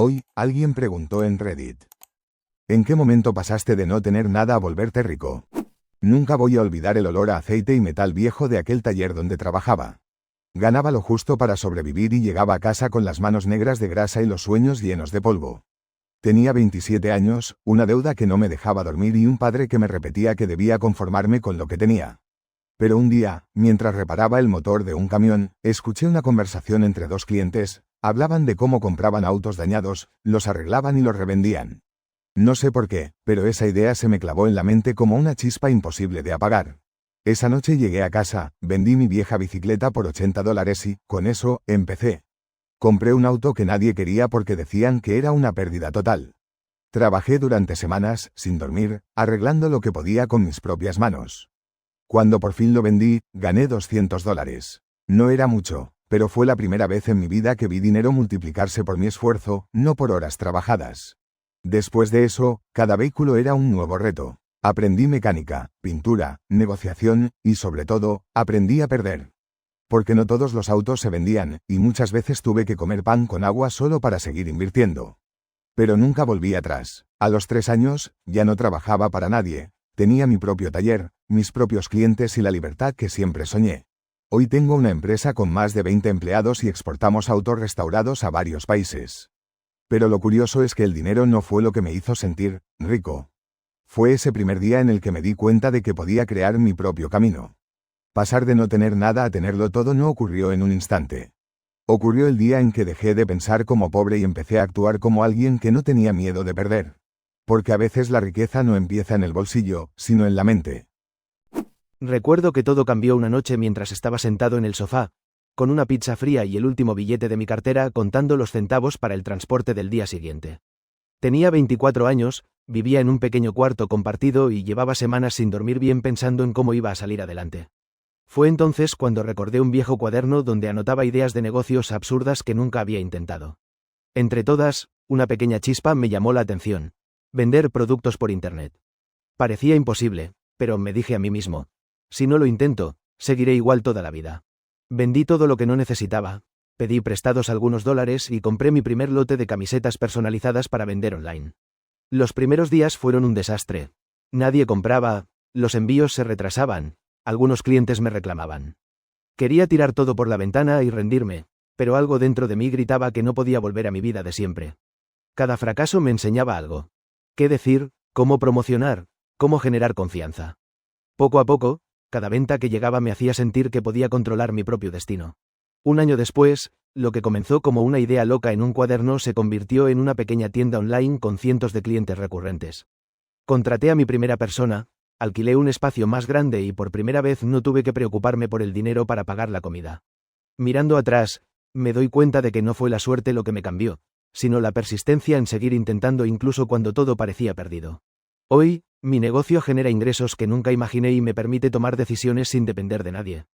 Hoy, alguien preguntó en Reddit: ¿en qué momento pasaste de no tener nada a volverte rico? Nunca voy a olvidar el olor a aceite y metal viejo de aquel taller donde trabajaba. Ganaba lo justo para sobrevivir y llegaba a casa con las manos negras de grasa y los sueños llenos de polvo. Tenía 27 años, una deuda que no me dejaba dormir y un padre que me repetía que debía conformarme con lo que tenía. Pero un día, mientras reparaba el motor de un camión, escuché una conversación entre dos clientes. Hablaban de cómo compraban autos dañados, los arreglaban y los revendían. No sé por qué, pero esa idea se me clavó en la mente como una chispa imposible de apagar. Esa noche llegué a casa, vendí mi vieja bicicleta por $80 y, con eso, empecé. Compré un auto que nadie quería porque decían que era una pérdida total. Trabajé durante semanas, sin dormir, arreglando lo que podía con mis propias manos. Cuando por fin lo vendí, gané $200. No era mucho, pero fue la primera vez en mi vida que vi dinero multiplicarse por mi esfuerzo, no por horas trabajadas. Después de eso, cada vehículo era un nuevo reto. Aprendí mecánica, pintura, negociación, y sobre todo, aprendí a perder. Porque no todos los autos se vendían, y muchas veces tuve que comer pan con agua solo para seguir invirtiendo. Pero nunca volví atrás. A los 3 años, ya no trabajaba para nadie. Tenía mi propio taller, mis propios clientes y la libertad que siempre soñé. Hoy tengo una empresa con más de 20 empleados y exportamos autos restaurados a varios países. Pero lo curioso es que el dinero no fue lo que me hizo sentir rico. Fue ese primer día en el que me di cuenta de que podía crear mi propio camino. Pasar de no tener nada a tenerlo todo no ocurrió en un instante. Ocurrió el día en que dejé de pensar como pobre y empecé a actuar como alguien que no tenía miedo de perder. Porque a veces la riqueza no empieza en el bolsillo, sino en la mente. Recuerdo que todo cambió una noche mientras estaba sentado en el sofá, con una pizza fría y el último billete de mi cartera contando los centavos para el transporte del día siguiente. Tenía 24 años, vivía en un pequeño cuarto compartido y llevaba semanas sin dormir bien pensando en cómo iba a salir adelante. Fue entonces cuando recordé un viejo cuaderno donde anotaba ideas de negocios absurdas que nunca había intentado. Entre todas, una pequeña chispa me llamó la atención: vender productos por Internet. Parecía imposible, pero me dije a mí mismo: si no lo intento, seguiré igual toda la vida. Vendí todo lo que no necesitaba, pedí prestados algunos dólares y compré mi primer lote de camisetas personalizadas para vender online. Los primeros días fueron un desastre. Nadie compraba, los envíos se retrasaban, algunos clientes me reclamaban. Quería tirar todo por la ventana y rendirme, pero algo dentro de mí gritaba que no podía volver a mi vida de siempre. Cada fracaso me enseñaba algo. ¿Qué decir? ¿Cómo promocionar? ¿Cómo generar confianza? Poco a poco, cada venta que llegaba me hacía sentir que podía controlar mi propio destino. Un año después, lo que comenzó como una idea loca en un cuaderno se convirtió en una pequeña tienda online con cientos de clientes recurrentes. Contraté a mi primera persona, alquilé un espacio más grande y por primera vez no tuve que preocuparme por el dinero para pagar la comida. Mirando atrás, me doy cuenta de que no fue la suerte lo que me cambió, sino la persistencia en seguir intentando incluso cuando todo parecía perdido. Hoy, mi negocio genera ingresos que nunca imaginé y me permite tomar decisiones sin depender de nadie.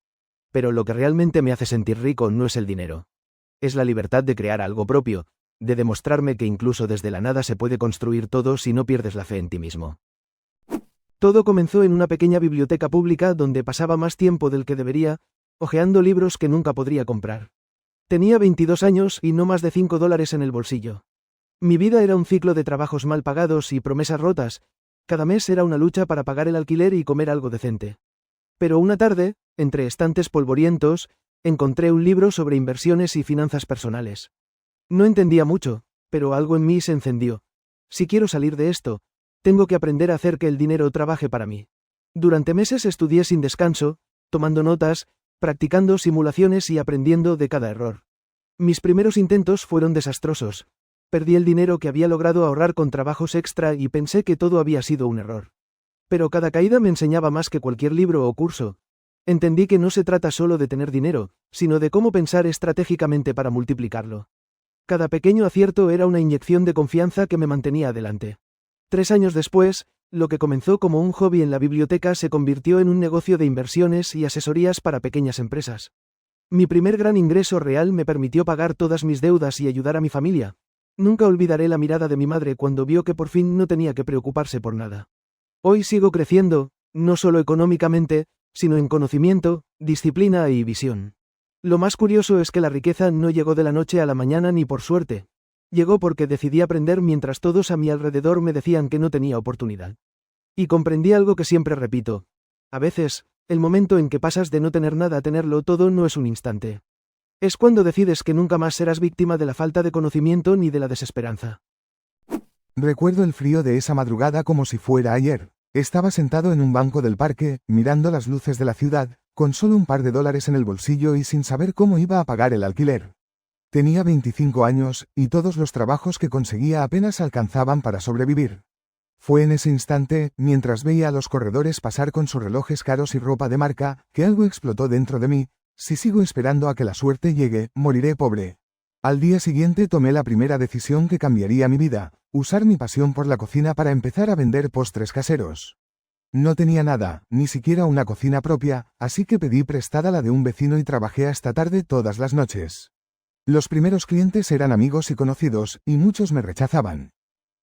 Pero lo que realmente me hace sentir rico no es el dinero. Es la libertad de crear algo propio, de demostrarme que incluso desde la nada se puede construir todo si no pierdes la fe en ti mismo. Todo comenzó en una pequeña biblioteca pública donde pasaba más tiempo del que debería, hojeando libros que nunca podría comprar. Tenía 22 años y no más de $5 en el bolsillo. Mi vida era un ciclo de trabajos mal pagados y promesas rotas. Cada mes era una lucha para pagar el alquiler y comer algo decente. Pero una tarde, entre estantes polvorientos, encontré un libro sobre inversiones y finanzas personales. No entendía mucho, pero algo en mí se encendió. Si quiero salir de esto, tengo que aprender a hacer que el dinero trabaje para mí. Durante meses estudié sin descanso, tomando notas, practicando simulaciones y aprendiendo de cada error. Mis primeros intentos fueron desastrosos. Perdí el dinero que había logrado ahorrar con trabajos extra y pensé que todo había sido un error. Pero cada caída me enseñaba más que cualquier libro o curso. Entendí que no se trata solo de tener dinero, sino de cómo pensar estratégicamente para multiplicarlo. Cada pequeño acierto era una inyección de confianza que me mantenía adelante. 3 años después, lo que comenzó como un hobby en la biblioteca se convirtió en un negocio de inversiones y asesorías para pequeñas empresas. Mi primer gran ingreso real me permitió pagar todas mis deudas y ayudar a mi familia. Nunca olvidaré la mirada de mi madre cuando vio que por fin no tenía que preocuparse por nada. Hoy sigo creciendo, no solo económicamente, sino en conocimiento, disciplina y visión. Lo más curioso es que la riqueza no llegó de la noche a la mañana ni por suerte. Llegó porque decidí aprender mientras todos a mi alrededor me decían que no tenía oportunidad. Y comprendí algo que siempre repito. A veces, el momento en que pasas de no tener nada a tenerlo todo no es un instante. Es cuando decides que nunca más serás víctima de la falta de conocimiento ni de la desesperanza. Recuerdo el frío de esa madrugada como si fuera ayer. Estaba sentado en un banco del parque, mirando las luces de la ciudad, con solo un par de dólares en el bolsillo y sin saber cómo iba a pagar el alquiler. Tenía 25 años, y todos los trabajos que conseguía apenas alcanzaban para sobrevivir. Fue en ese instante, mientras veía a los corredores pasar con sus relojes caros y ropa de marca, que algo explotó dentro de mí. Si sigo esperando a que la suerte llegue, moriré pobre. Al día siguiente tomé la primera decisión que cambiaría mi vida: usar mi pasión por la cocina para empezar a vender postres caseros. No tenía nada, ni siquiera una cocina propia, así que pedí prestada la de un vecino y trabajé hasta tarde todas las noches. Los primeros clientes eran amigos y conocidos, y muchos me rechazaban.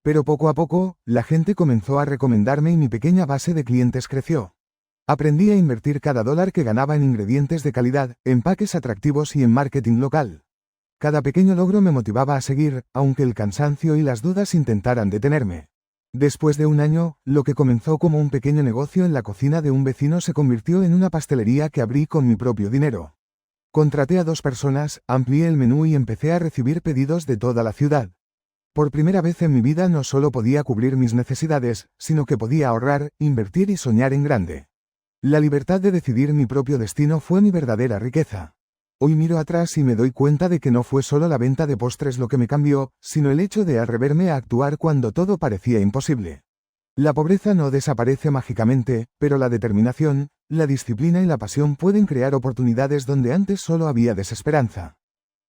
Pero poco a poco, la gente comenzó a recomendarme y mi pequeña base de clientes creció. Aprendí a invertir cada dólar que ganaba en ingredientes de calidad, empaques atractivos y en marketing local. Cada pequeño logro me motivaba a seguir, aunque el cansancio y las dudas intentaran detenerme. Después de un año, lo que comenzó como un pequeño negocio en la cocina de un vecino se convirtió en una pastelería que abrí con mi propio dinero. Contraté a 2 personas, amplié el menú y empecé a recibir pedidos de toda la ciudad. Por primera vez en mi vida no solo podía cubrir mis necesidades, sino que podía ahorrar, invertir y soñar en grande. La libertad de decidir mi propio destino fue mi verdadera riqueza. Hoy miro atrás y me doy cuenta de que no fue solo la venta de postres lo que me cambió, sino el hecho de atreverme a actuar cuando todo parecía imposible. La pobreza no desaparece mágicamente, pero la determinación, la disciplina y la pasión pueden crear oportunidades donde antes solo había desesperanza.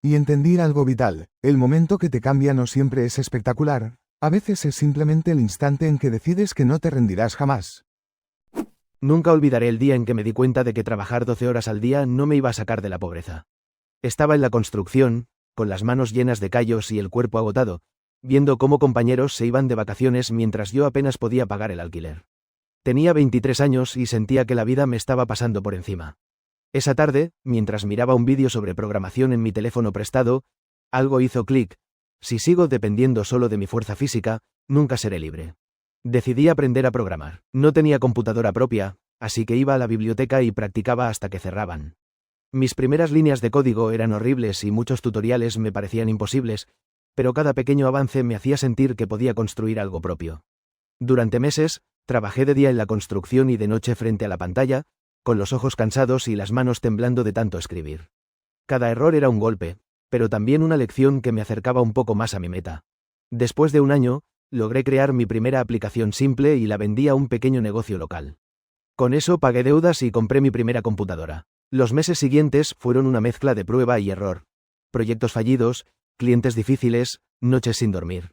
Y entendí algo vital: el momento que te cambia no siempre es espectacular, a veces es simplemente el instante en que decides que no te rendirás jamás. Nunca olvidaré el día en que me di cuenta de que trabajar 12 horas al día no me iba a sacar de la pobreza. Estaba en la construcción, con las manos llenas de callos y el cuerpo agotado, viendo cómo compañeros se iban de vacaciones mientras yo apenas podía pagar el alquiler. Tenía 23 años y sentía que la vida me estaba pasando por encima. Esa tarde, mientras miraba un vídeo sobre programación en mi teléfono prestado, algo hizo clic. Si sigo dependiendo solo de mi fuerza física, nunca seré libre. Decidí aprender a programar. No tenía computadora propia, así que iba a la biblioteca y practicaba hasta que cerraban. Mis primeras líneas de código eran horribles y muchos tutoriales me parecían imposibles, pero cada pequeño avance me hacía sentir que podía construir algo propio. Durante meses, trabajé de día en la construcción y de noche frente a la pantalla, con los ojos cansados y las manos temblando de tanto escribir. Cada error era un golpe, pero también una lección que me acercaba un poco más a mi meta. Después de un año, logré crear mi primera aplicación simple y la vendí a un pequeño negocio local. Con eso pagué deudas y compré mi primera computadora. Los meses siguientes fueron una mezcla de prueba y error. Proyectos fallidos, clientes difíciles, noches sin dormir.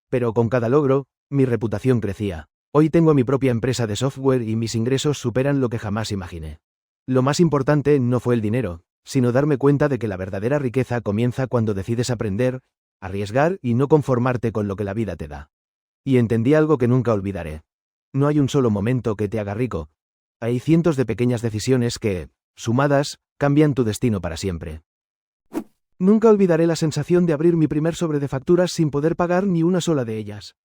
Pero con cada logro, mi reputación crecía. Hoy tengo mi propia empresa de software y mis ingresos superan lo que jamás imaginé. Lo más importante no fue el dinero, sino darme cuenta de que la verdadera riqueza comienza cuando decides aprender, arriesgar y no conformarte con lo que la vida te da. Y entendí algo que nunca olvidaré. No hay un solo momento que te haga rico. Hay cientos de pequeñas decisiones que, sumadas, cambian tu destino para siempre. Nunca olvidaré la sensación de abrir mi primer sobre de facturas sin poder pagar ni una sola de ellas.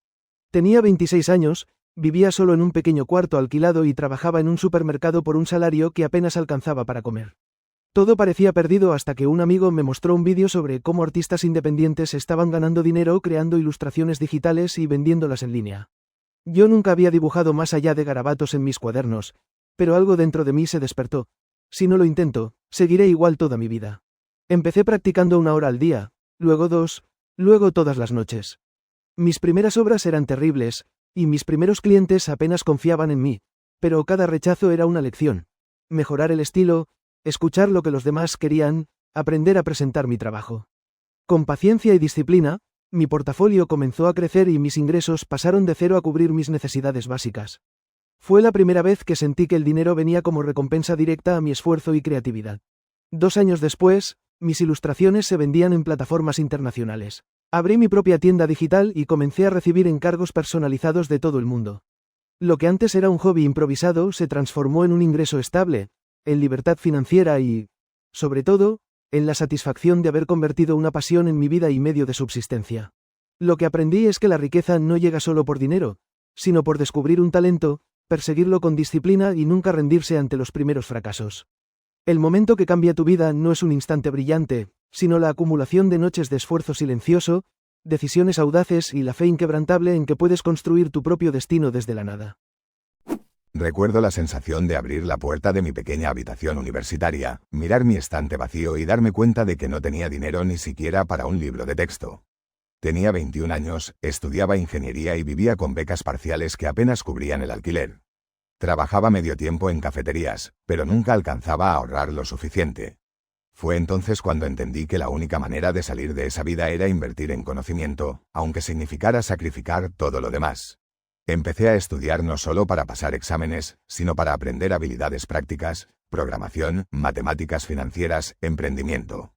Tenía 26 años, vivía solo en un pequeño cuarto alquilado y trabajaba en un supermercado por un salario que apenas alcanzaba para comer. Todo parecía perdido hasta que un amigo me mostró un vídeo sobre cómo artistas independientes estaban ganando dinero creando ilustraciones digitales y vendiéndolas en línea. Yo nunca había dibujado más allá de garabatos en mis cuadernos, pero algo dentro de mí se despertó. Si no lo intento, seguiré igual toda mi vida. Empecé practicando 1 hora al día, luego 2, luego todas las noches. Mis primeras obras eran terribles, y mis primeros clientes apenas confiaban en mí, pero cada rechazo era una lección. Mejorar el estilo, escuchar lo que los demás querían, aprender a presentar mi trabajo. Con paciencia y disciplina, mi portafolio comenzó a crecer y mis ingresos pasaron de 0 a cubrir mis necesidades básicas. Fue la primera vez que sentí que el dinero venía como recompensa directa a mi esfuerzo y creatividad. 2 años después, mis ilustraciones se vendían en plataformas internacionales. Abrí mi propia tienda digital y comencé a recibir encargos personalizados de todo el mundo. Lo que antes era un hobby improvisado se transformó en un ingreso estable, en libertad financiera y, sobre todo, en la satisfacción de haber convertido una pasión en mi vida y medio de subsistencia. Lo que aprendí es que la riqueza no llega solo por dinero, sino por descubrir un talento, perseguirlo con disciplina y nunca rendirse ante los primeros fracasos. El momento que cambia tu vida no es un instante brillante, sino la acumulación de noches de esfuerzo silencioso, decisiones audaces y la fe inquebrantable en que puedes construir tu propio destino desde la nada. Recuerdo la sensación de abrir la puerta de mi pequeña habitación universitaria, mirar mi estante vacío y darme cuenta de que no tenía dinero ni siquiera para un libro de texto. Tenía 21 años, estudiaba ingeniería y vivía con becas parciales que apenas cubrían el alquiler. Trabajaba medio tiempo en cafeterías, pero nunca alcanzaba a ahorrar lo suficiente. Fue entonces cuando entendí que la única manera de salir de esa vida era invertir en conocimiento, aunque significara sacrificar todo lo demás. Empecé a estudiar no solo para pasar exámenes, sino para aprender habilidades prácticas, programación, matemáticas financieras, emprendimiento.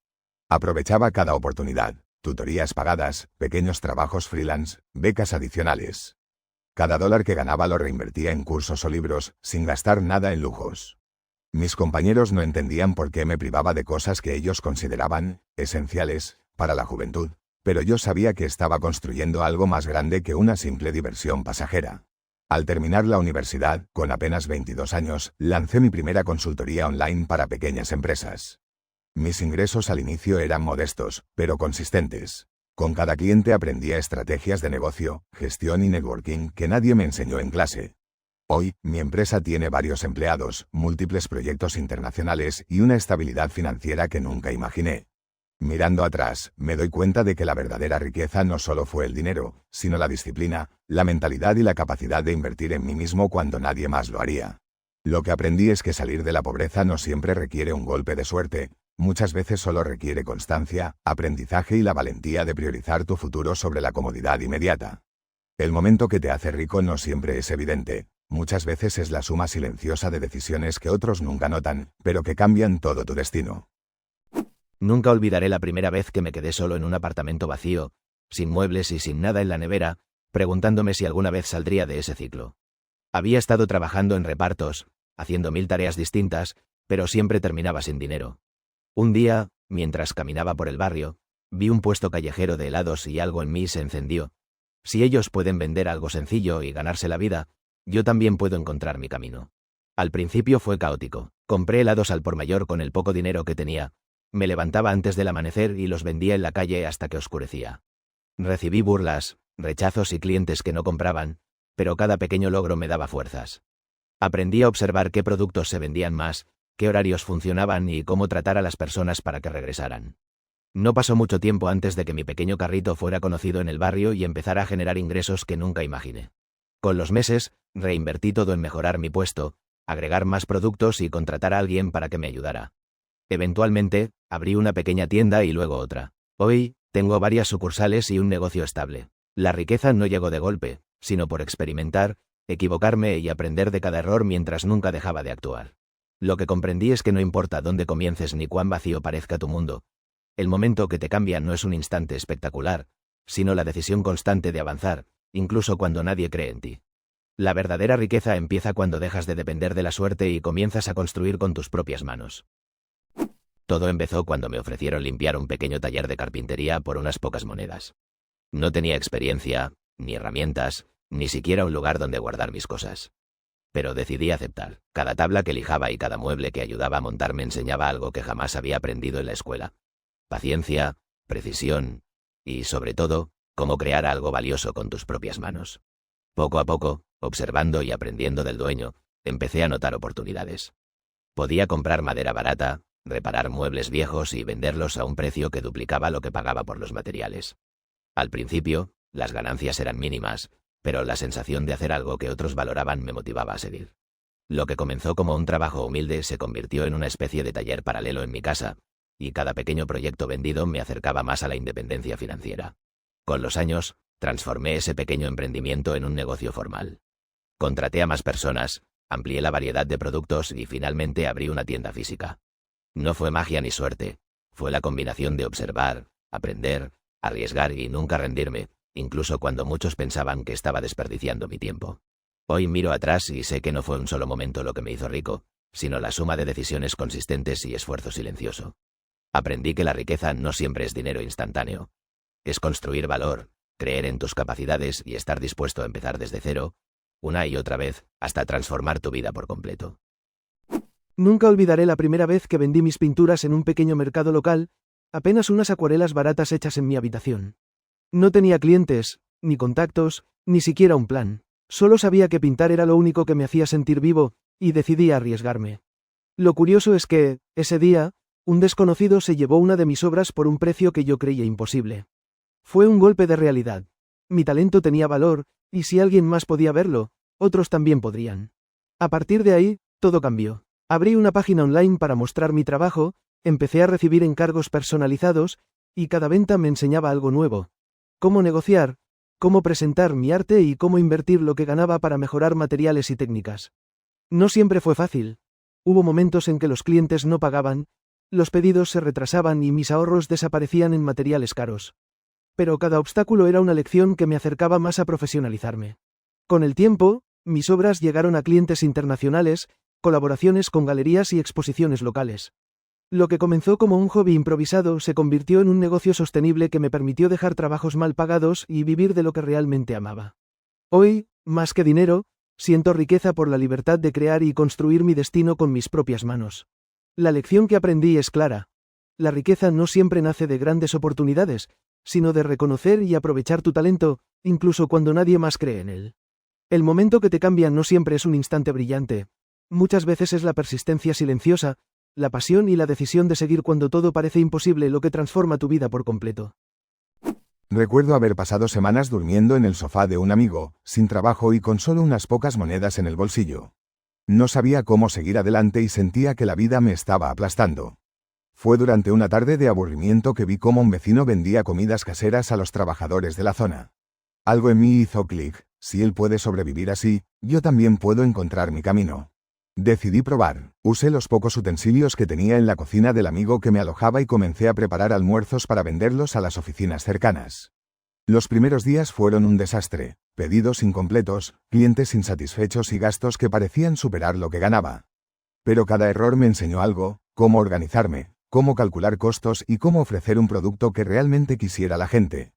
Aprovechaba cada oportunidad, tutorías pagadas, pequeños trabajos freelance, becas adicionales. Cada dólar que ganaba lo reinvertía en cursos o libros, sin gastar nada en lujos. Mis compañeros no entendían por qué me privaba de cosas que ellos consideraban esenciales para la juventud, pero yo sabía que estaba construyendo algo más grande que una simple diversión pasajera. Al terminar la universidad, con apenas 22 años, lancé mi primera consultoría online para pequeñas empresas. Mis ingresos al inicio eran modestos, pero consistentes. Con cada cliente aprendía estrategias de negocio, gestión y networking que nadie me enseñó en clase. Hoy, mi empresa tiene varios empleados, múltiples proyectos internacionales y una estabilidad financiera que nunca imaginé. Mirando atrás, me doy cuenta de que la verdadera riqueza no solo fue el dinero, sino la disciplina, la mentalidad y la capacidad de invertir en mí mismo cuando nadie más lo haría. Lo que aprendí es que salir de la pobreza no siempre requiere un golpe de suerte, muchas veces solo requiere constancia, aprendizaje y la valentía de priorizar tu futuro sobre la comodidad inmediata. El momento que te hace rico no siempre es evidente, muchas veces es la suma silenciosa de decisiones que otros nunca notan, pero que cambian todo tu destino. Nunca olvidaré la primera vez que me quedé solo en un apartamento vacío, sin muebles y sin nada en la nevera, preguntándome si alguna vez saldría de ese ciclo. Había estado trabajando en repartos, haciendo 1000 tareas distintas, pero siempre terminaba sin dinero. Un día, mientras caminaba por el barrio, vi un puesto callejero de helados y algo en mí se encendió. Si ellos pueden vender algo sencillo y ganarse la vida, yo también puedo encontrar mi camino. Al principio fue caótico. Compré helados al por mayor con el poco dinero que tenía. Me levantaba antes del amanecer y los vendía en la calle hasta que oscurecía. Recibí burlas, rechazos y clientes que no compraban, pero cada pequeño logro me daba fuerzas. Aprendí a observar qué productos se vendían más, qué horarios funcionaban y cómo tratar a las personas para que regresaran. No pasó mucho tiempo antes de que mi pequeño carrito fuera conocido en el barrio y empezara a generar ingresos que nunca imaginé. Con los meses, reinvertí todo en mejorar mi puesto, agregar más productos y contratar a alguien para que me ayudara. Eventualmente, abrí una pequeña tienda y luego otra. Hoy, tengo varias sucursales y un negocio estable. La riqueza no llegó de golpe, sino por experimentar, equivocarme y aprender de cada error mientras nunca dejaba de actuar. Lo que comprendí es que no importa dónde comiences ni cuán vacío parezca tu mundo. El momento que te cambia no es un instante espectacular, sino la decisión constante de avanzar, incluso cuando nadie cree en ti. La verdadera riqueza empieza cuando dejas de depender de la suerte y comienzas a construir con tus propias manos. Todo empezó cuando me ofrecieron limpiar un pequeño taller de carpintería por unas pocas monedas. No tenía experiencia, ni herramientas, ni siquiera un lugar donde guardar mis cosas. Pero decidí aceptar. Cada tabla que lijaba y cada mueble que ayudaba a montar me enseñaba algo que jamás había aprendido en la escuela. Paciencia, precisión y, sobre todo, cómo crear algo valioso con tus propias manos. Poco a poco, observando y aprendiendo del dueño, empecé a notar oportunidades. Podía comprar madera barata, reparar muebles viejos y venderlos a un precio que duplicaba lo que pagaba por los materiales. Al principio, las ganancias eran mínimas, pero la sensación de hacer algo que otros valoraban me motivaba a seguir. Lo que comenzó como un trabajo humilde se convirtió en una especie de taller paralelo en mi casa, y cada pequeño proyecto vendido me acercaba más a la independencia financiera. Con los años, transformé ese pequeño emprendimiento en un negocio formal. Contraté a más personas, amplié la variedad de productos y finalmente abrí una tienda física. No fue magia ni suerte, fue la combinación de observar, aprender, arriesgar y nunca rendirme, incluso cuando muchos pensaban que estaba desperdiciando mi tiempo. Hoy miro atrás y sé que no fue un solo momento lo que me hizo rico, sino la suma de decisiones consistentes y esfuerzo silencioso. Aprendí que la riqueza no siempre es dinero instantáneo. Es construir valor, creer en tus capacidades y estar dispuesto a empezar desde cero, una y otra vez, hasta transformar tu vida por completo. Nunca olvidaré la primera vez que vendí mis pinturas en un pequeño mercado local, apenas unas acuarelas baratas hechas en mi habitación. No tenía clientes, ni contactos, ni siquiera un plan. Solo sabía que pintar era lo único que me hacía sentir vivo, y decidí arriesgarme. Lo curioso es que, ese día, un desconocido se llevó una de mis obras por un precio que yo creía imposible. Fue un golpe de realidad. Mi talento tenía valor, y si alguien más podía verlo, otros también podrían. A partir de ahí, todo cambió. Abrí una página online para mostrar mi trabajo, empecé a recibir encargos personalizados, y cada venta me enseñaba algo nuevo. Cómo negociar, cómo presentar mi arte y cómo invertir lo que ganaba para mejorar materiales y técnicas. No siempre fue fácil. Hubo momentos en que los clientes no pagaban, los pedidos se retrasaban y mis ahorros desaparecían en materiales caros. Pero cada obstáculo era una lección que me acercaba más a profesionalizarme. Con el tiempo, mis obras llegaron a clientes internacionales, colaboraciones con galerías y exposiciones locales. Lo que comenzó como un hobby improvisado se convirtió en un negocio sostenible que me permitió dejar trabajos mal pagados y vivir de lo que realmente amaba. Hoy, más que dinero, siento riqueza por la libertad de crear y construir mi destino con mis propias manos. La lección que aprendí es clara. La riqueza no siempre nace de grandes oportunidades, sino de reconocer y aprovechar tu talento, incluso cuando nadie más cree en él. El momento que te cambia no siempre es un instante brillante. Muchas veces es la persistencia silenciosa, la pasión y la decisión de seguir cuando todo parece imposible lo que transforma tu vida por completo. Recuerdo haber pasado semanas durmiendo en el sofá de un amigo, sin trabajo y con solo unas pocas monedas en el bolsillo. No sabía cómo seguir adelante y sentía que la vida me estaba aplastando. Fue durante una tarde de aburrimiento que vi cómo un vecino vendía comidas caseras a los trabajadores de la zona. Algo en mí hizo clic: si él puede sobrevivir así, yo también puedo encontrar mi camino. Decidí probar. Usé los pocos utensilios que tenía en la cocina del amigo que me alojaba y comencé a preparar almuerzos para venderlos a las oficinas cercanas. Los primeros días fueron un desastre: pedidos incompletos, clientes insatisfechos y gastos que parecían superar lo que ganaba. Pero cada error me enseñó algo: cómo organizarme, cómo calcular costos y cómo ofrecer un producto que realmente quisiera la gente.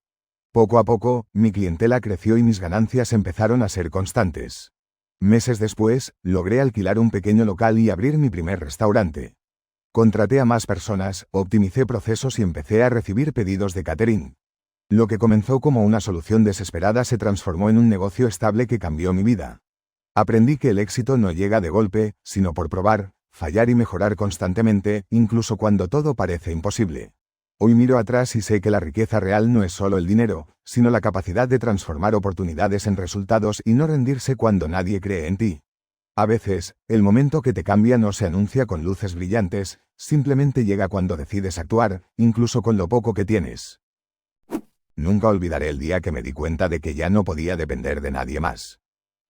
Poco a poco, mi clientela creció y mis ganancias empezaron a ser constantes. Meses después, logré alquilar un pequeño local y abrir mi primer restaurante. Contraté a más personas, optimicé procesos y empecé a recibir pedidos de catering. Lo que comenzó como una solución desesperada se transformó en un negocio estable que cambió mi vida. Aprendí que el éxito no llega de golpe, sino por probar, fallar y mejorar constantemente, incluso cuando todo parece imposible. Hoy miro atrás y sé que la riqueza real no es solo el dinero, sino la capacidad de transformar oportunidades en resultados y no rendirse cuando nadie cree en ti. A veces, el momento que te cambia no se anuncia con luces brillantes, simplemente llega cuando decides actuar, incluso con lo poco que tienes. Nunca olvidaré el día que me di cuenta de que ya no podía depender de nadie más.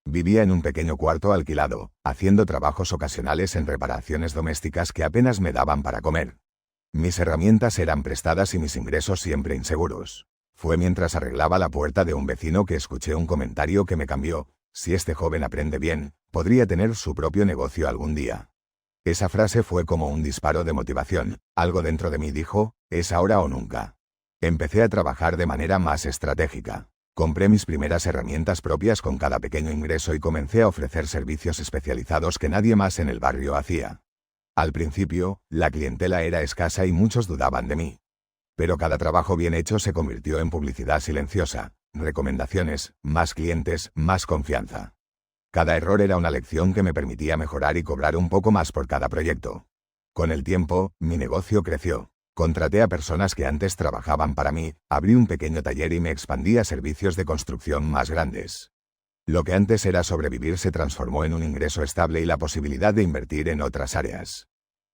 Vivía en un pequeño cuarto alquilado, haciendo trabajos ocasionales en reparaciones domésticas que apenas me daban para comer. Mis herramientas eran prestadas y mis ingresos siempre inseguros. Fue mientras arreglaba la puerta de un vecino que escuché un comentario que me cambió: si este joven aprende bien, podría tener su propio negocio algún día. Esa frase fue como un disparo de motivación. Algo dentro de mí dijo: es ahora o nunca. Empecé a trabajar de manera más estratégica. Compré mis primeras herramientas propias con cada pequeño ingreso y comencé a ofrecer servicios especializados que nadie más en el barrio hacía. Al principio, la clientela era escasa y muchos dudaban de mí. Pero cada trabajo bien hecho se convirtió en publicidad silenciosa, recomendaciones, más clientes, más confianza. Cada error era una lección que me permitía mejorar y cobrar un poco más por cada proyecto. Con el tiempo, mi negocio creció. Contraté a personas que antes trabajaban para mí, abrí un pequeño taller y me expandí a servicios de construcción más grandes. Lo que antes era sobrevivir se transformó en un ingreso estable y la posibilidad de invertir en otras áreas.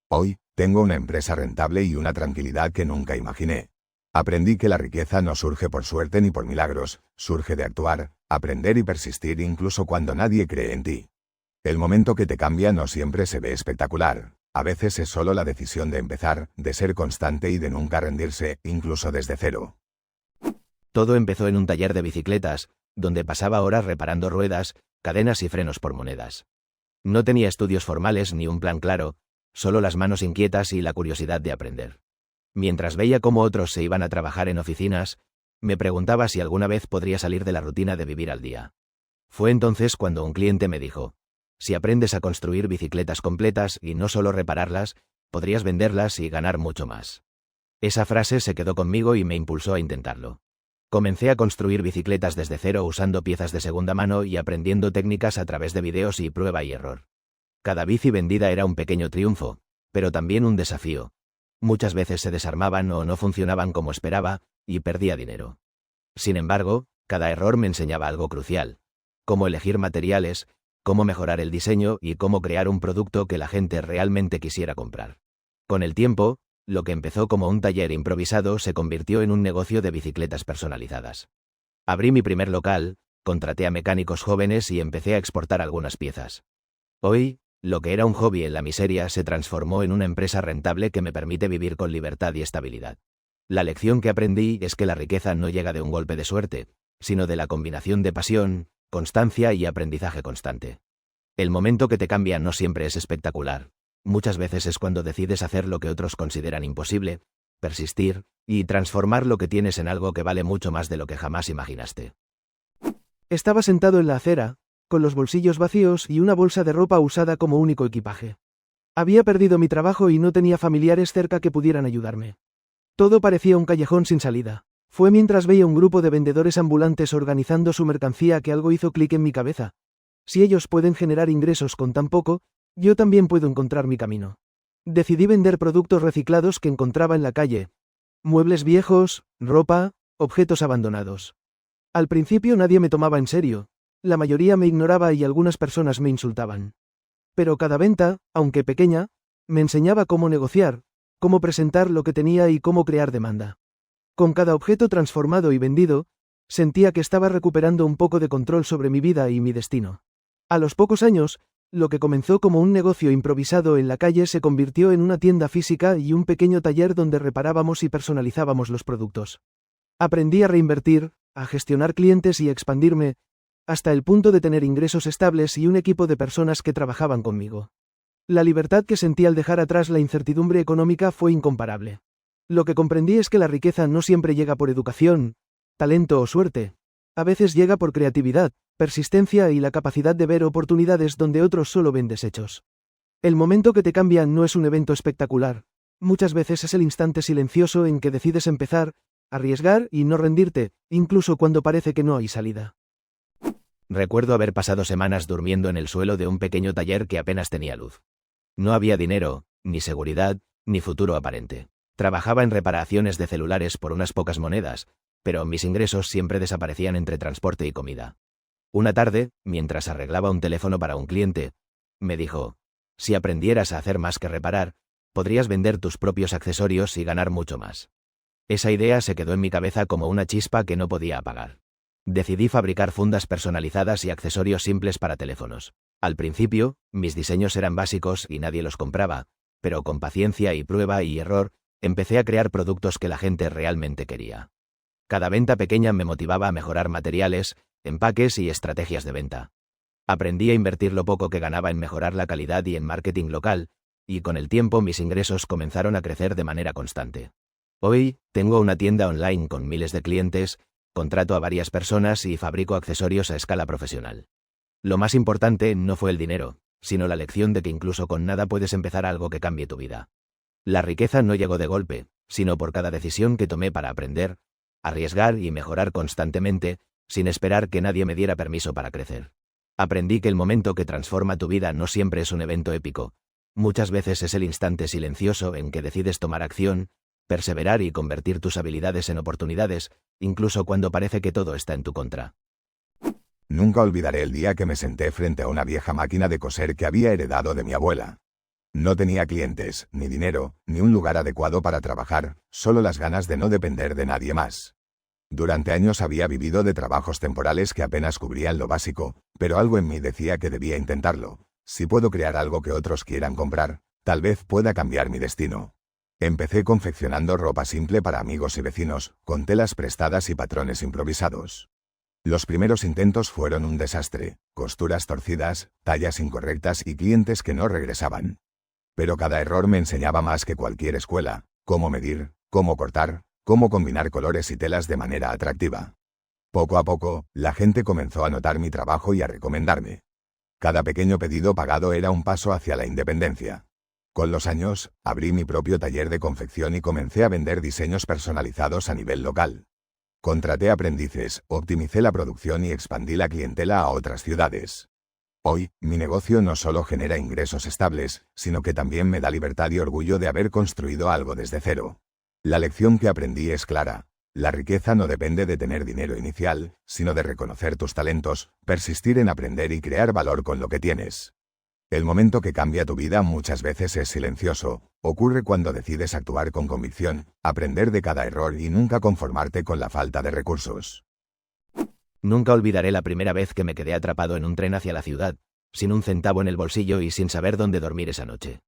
Hoy, tengo una empresa rentable y una tranquilidad que nunca imaginé. Aprendí que la riqueza no surge por suerte ni por milagros, surge de actuar, aprender y persistir incluso cuando nadie cree en ti. El momento que te cambia no siempre se ve espectacular. A veces es solo la decisión de empezar, de ser constante y de nunca rendirse, incluso desde cero. Todo empezó en un taller de bicicletas, donde pasaba horas reparando ruedas, cadenas y frenos por monedas. No tenía estudios formales ni un plan claro, solo las manos inquietas y la curiosidad de aprender. Mientras veía cómo otros se iban a trabajar en oficinas, Me preguntaba si alguna vez podría salir de la rutina de vivir al día. Fue entonces cuando un cliente me dijo: si aprendes a construir bicicletas completas y no solo repararlas, podrías venderlas y ganar mucho más. Esa frase se quedó conmigo y me impulsó a intentarlo. Comencé a construir bicicletas desde cero usando piezas de segunda mano y aprendiendo técnicas a través de videos y prueba y error. Cada bici vendida era un pequeño triunfo, pero también un desafío. Muchas veces se desarmaban o no funcionaban como esperaba, y perdía dinero. Sin embargo, cada error me enseñaba algo crucial: cómo elegir materiales, cómo mejorar el diseño y cómo crear un producto que la gente realmente quisiera comprar. Con el tiempo, lo que empezó como un taller improvisado se convirtió en un negocio de bicicletas personalizadas. Abrí mi primer local, contraté a mecánicos jóvenes y empecé a exportar algunas piezas. Hoy, lo que era un hobby en la miseria se transformó en una empresa rentable que me permite vivir con libertad y estabilidad. La lección que aprendí es que la riqueza no llega de un golpe de suerte, sino de la combinación de pasión, constancia y aprendizaje constante. El momento que te cambia no siempre es espectacular. Muchas veces es cuando decides hacer lo que otros consideran imposible, persistir, y transformar lo que tienes en algo que vale mucho más de lo que jamás imaginaste. Estaba sentado en la acera, con los bolsillos vacíos y una bolsa de ropa usada como único equipaje. Había perdido mi trabajo y no tenía familiares cerca que pudieran ayudarme. Todo parecía un callejón sin salida. Fue mientras veía un grupo de vendedores ambulantes organizando su mercancía que algo hizo clic en mi cabeza. Si ellos pueden generar ingresos con tan poco, yo también puedo encontrar mi camino. Decidí vender productos reciclados que encontraba en la calle: muebles viejos, ropa, objetos abandonados. Al principio nadie me tomaba en serio. La mayoría me ignoraba y algunas personas me insultaban. Pero cada venta, aunque pequeña, me enseñaba cómo negociar, cómo presentar lo que tenía y cómo crear demanda. Con cada objeto transformado y vendido, sentía que estaba recuperando un poco de control sobre mi vida y mi destino. A los pocos años, lo que comenzó como un negocio improvisado en la calle se convirtió en una tienda física y un pequeño taller donde reparábamos y personalizábamos los productos. Aprendí a reinvertir, a gestionar clientes y a expandirme, hasta el punto de tener ingresos estables y un equipo de personas que trabajaban conmigo. La libertad que sentí al dejar atrás la incertidumbre económica fue incomparable. Lo que comprendí es que la riqueza no siempre llega por educación, talento o suerte. A veces llega por creatividad, persistencia y la capacidad de ver oportunidades donde otros solo ven desechos. El momento que te cambia no es un evento espectacular. Muchas veces es el instante silencioso en que decides empezar, arriesgar y no rendirte, incluso cuando parece que no hay salida. Recuerdo haber pasado semanas durmiendo en el suelo de un pequeño taller que apenas tenía luz. No había dinero, ni seguridad, ni futuro aparente. Trabajaba en reparaciones de celulares por unas pocas monedas, pero mis ingresos siempre desaparecían entre transporte y comida. Una tarde, mientras arreglaba un teléfono para un cliente, me dijo: si aprendieras a hacer más que reparar, podrías vender tus propios accesorios y ganar mucho más. Esa idea se quedó en mi cabeza como una chispa que no podía apagar. Decidí fabricar fundas personalizadas y accesorios simples para teléfonos. Al principio, mis diseños eran básicos y nadie los compraba, pero con paciencia y prueba y error, empecé a crear productos que la gente realmente quería. Cada venta pequeña me motivaba a mejorar materiales, empaques y estrategias de venta. Aprendí a invertir lo poco que ganaba en mejorar la calidad y en marketing local, y con el tiempo mis ingresos comenzaron a crecer de manera constante. Hoy, tengo una tienda online con miles de clientes, contrato a varias personas y fabrico accesorios a escala profesional. Lo más importante no fue el dinero, sino la lección de que incluso con nada puedes empezar algo que cambie tu vida. La riqueza no llegó de golpe, sino por cada decisión que tomé para aprender, arriesgar y mejorar constantemente, sin esperar que nadie me diera permiso para crecer. Aprendí que el momento que transforma tu vida no siempre es un evento épico. Muchas veces es el instante silencioso en que decides tomar acción, perseverar y convertir tus habilidades en oportunidades, incluso cuando parece que todo está en tu contra. Nunca olvidaré el día que me senté frente a una vieja máquina de coser que había heredado de mi abuela. No tenía clientes, ni dinero, ni un lugar adecuado para trabajar, solo las ganas de no depender de nadie más. Durante años había vivido de trabajos temporales que apenas cubrían lo básico, pero algo en mí decía que debía intentarlo. Si puedo crear algo que otros quieran comprar, tal vez pueda cambiar mi destino. Empecé confeccionando ropa simple para amigos y vecinos, con telas prestadas y patrones improvisados. Los primeros intentos fueron un desastre: costuras torcidas, tallas incorrectas y clientes que no regresaban. Pero cada error me enseñaba más que cualquier escuela: cómo medir, cómo cortar, Cómo combinar colores y telas de manera atractiva. Poco a poco, la gente comenzó a notar mi trabajo y a recomendarme. Cada pequeño pedido pagado era un paso hacia la independencia. Con los años, abrí mi propio taller de confección y comencé a vender diseños personalizados a nivel local. Contraté aprendices, optimicé la producción y expandí la clientela a otras ciudades. Hoy, mi negocio no solo genera ingresos estables, sino que también me da libertad y orgullo de haber construido algo desde cero. La lección que aprendí es clara. La riqueza no depende de tener dinero inicial, sino de reconocer tus talentos, persistir en aprender y crear valor con lo que tienes. El momento que cambia tu vida muchas veces es silencioso, ocurre cuando decides actuar con convicción, aprender de cada error y nunca conformarte con la falta de recursos. Nunca olvidaré la primera vez que me quedé atrapado en un tren hacia la ciudad, sin un centavo en el bolsillo y sin saber dónde dormir esa noche.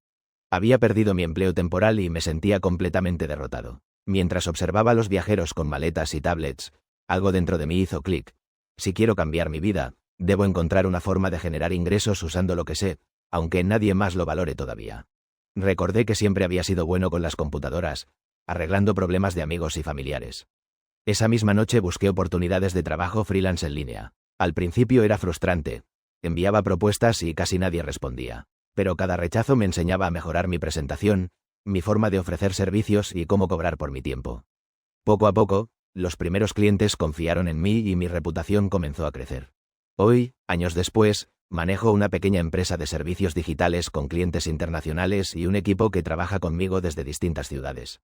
Había perdido mi empleo temporal y me sentía completamente derrotado. Mientras observaba a los viajeros con maletas y tablets, algo dentro de mí hizo clic. Si quiero cambiar mi vida, debo encontrar una forma de generar ingresos usando lo que sé, aunque nadie más lo valore todavía. Recordé que siempre había sido bueno con las computadoras, arreglando problemas de amigos y familiares. Esa misma noche busqué oportunidades de trabajo freelance en línea. Al principio era frustrante. Enviaba propuestas y casi nadie respondía. Pero cada rechazo me enseñaba a mejorar mi presentación, mi forma de ofrecer servicios y cómo cobrar por mi tiempo. Poco a poco, los primeros clientes confiaron en mí y mi reputación comenzó a crecer. Hoy, años después, manejo una pequeña empresa de servicios digitales con clientes internacionales y un equipo que trabaja conmigo desde distintas ciudades.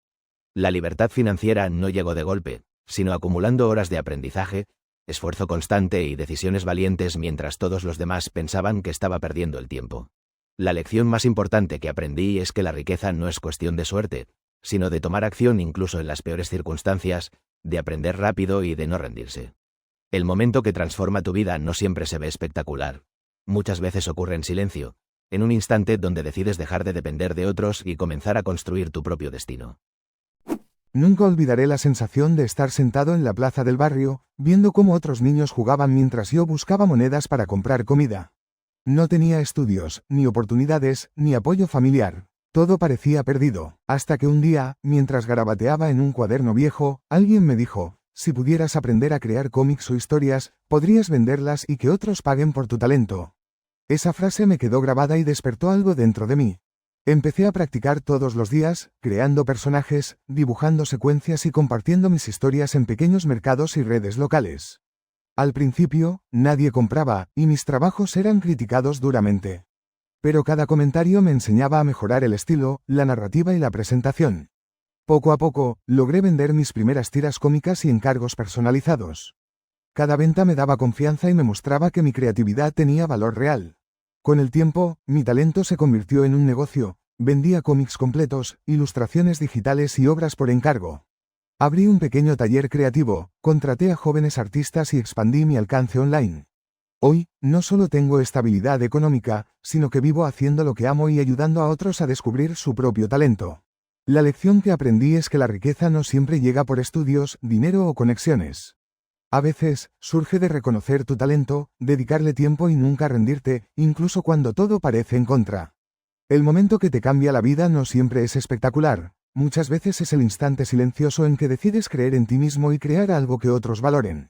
La libertad financiera no llegó de golpe, sino acumulando horas de aprendizaje, esfuerzo constante y decisiones valientes mientras todos los demás pensaban que estaba perdiendo el tiempo. La lección más importante que aprendí es que la riqueza no es cuestión de suerte, sino de tomar acción incluso en las peores circunstancias, de aprender rápido y de no rendirse. El momento que transforma tu vida no siempre se ve espectacular. Muchas veces ocurre en silencio, en un instante donde decides dejar de depender de otros y comenzar a construir tu propio destino. Nunca olvidaré la sensación de estar sentado en la plaza del barrio, viendo cómo otros niños jugaban mientras yo buscaba monedas para comprar comida. No tenía estudios, ni oportunidades, ni apoyo familiar. Todo parecía perdido, hasta que un día, mientras garabateaba en un cuaderno viejo, alguien me dijo: si pudieras aprender a crear cómics o historias, podrías venderlas y que otros paguen por tu talento. Esa frase me quedó grabada y despertó algo dentro de mí. Empecé a practicar todos los días, creando personajes, dibujando secuencias y compartiendo mis historias en pequeños mercados y redes locales. Al principio, nadie compraba, y mis trabajos eran criticados duramente. Pero cada comentario me enseñaba a mejorar el estilo, la narrativa y la presentación. Poco a poco, logré vender mis primeras tiras cómicas y encargos personalizados. Cada venta me daba confianza y me mostraba que mi creatividad tenía valor real. Con el tiempo, mi talento se convirtió en un negocio. Vendía cómics completos, ilustraciones digitales y obras por encargo. Abrí un pequeño taller creativo, contraté a jóvenes artistas y expandí mi alcance online. Hoy, no solo tengo estabilidad económica, sino que vivo haciendo lo que amo y ayudando a otros a descubrir su propio talento. La lección que aprendí es que la riqueza no siempre llega por estudios, dinero o conexiones. A veces, surge de reconocer tu talento, dedicarle tiempo y nunca rendirte, incluso cuando todo parece en contra. El momento que te cambia la vida no siempre es espectacular. Muchas veces es el instante silencioso en que decides creer en ti mismo y crear algo que otros valoren.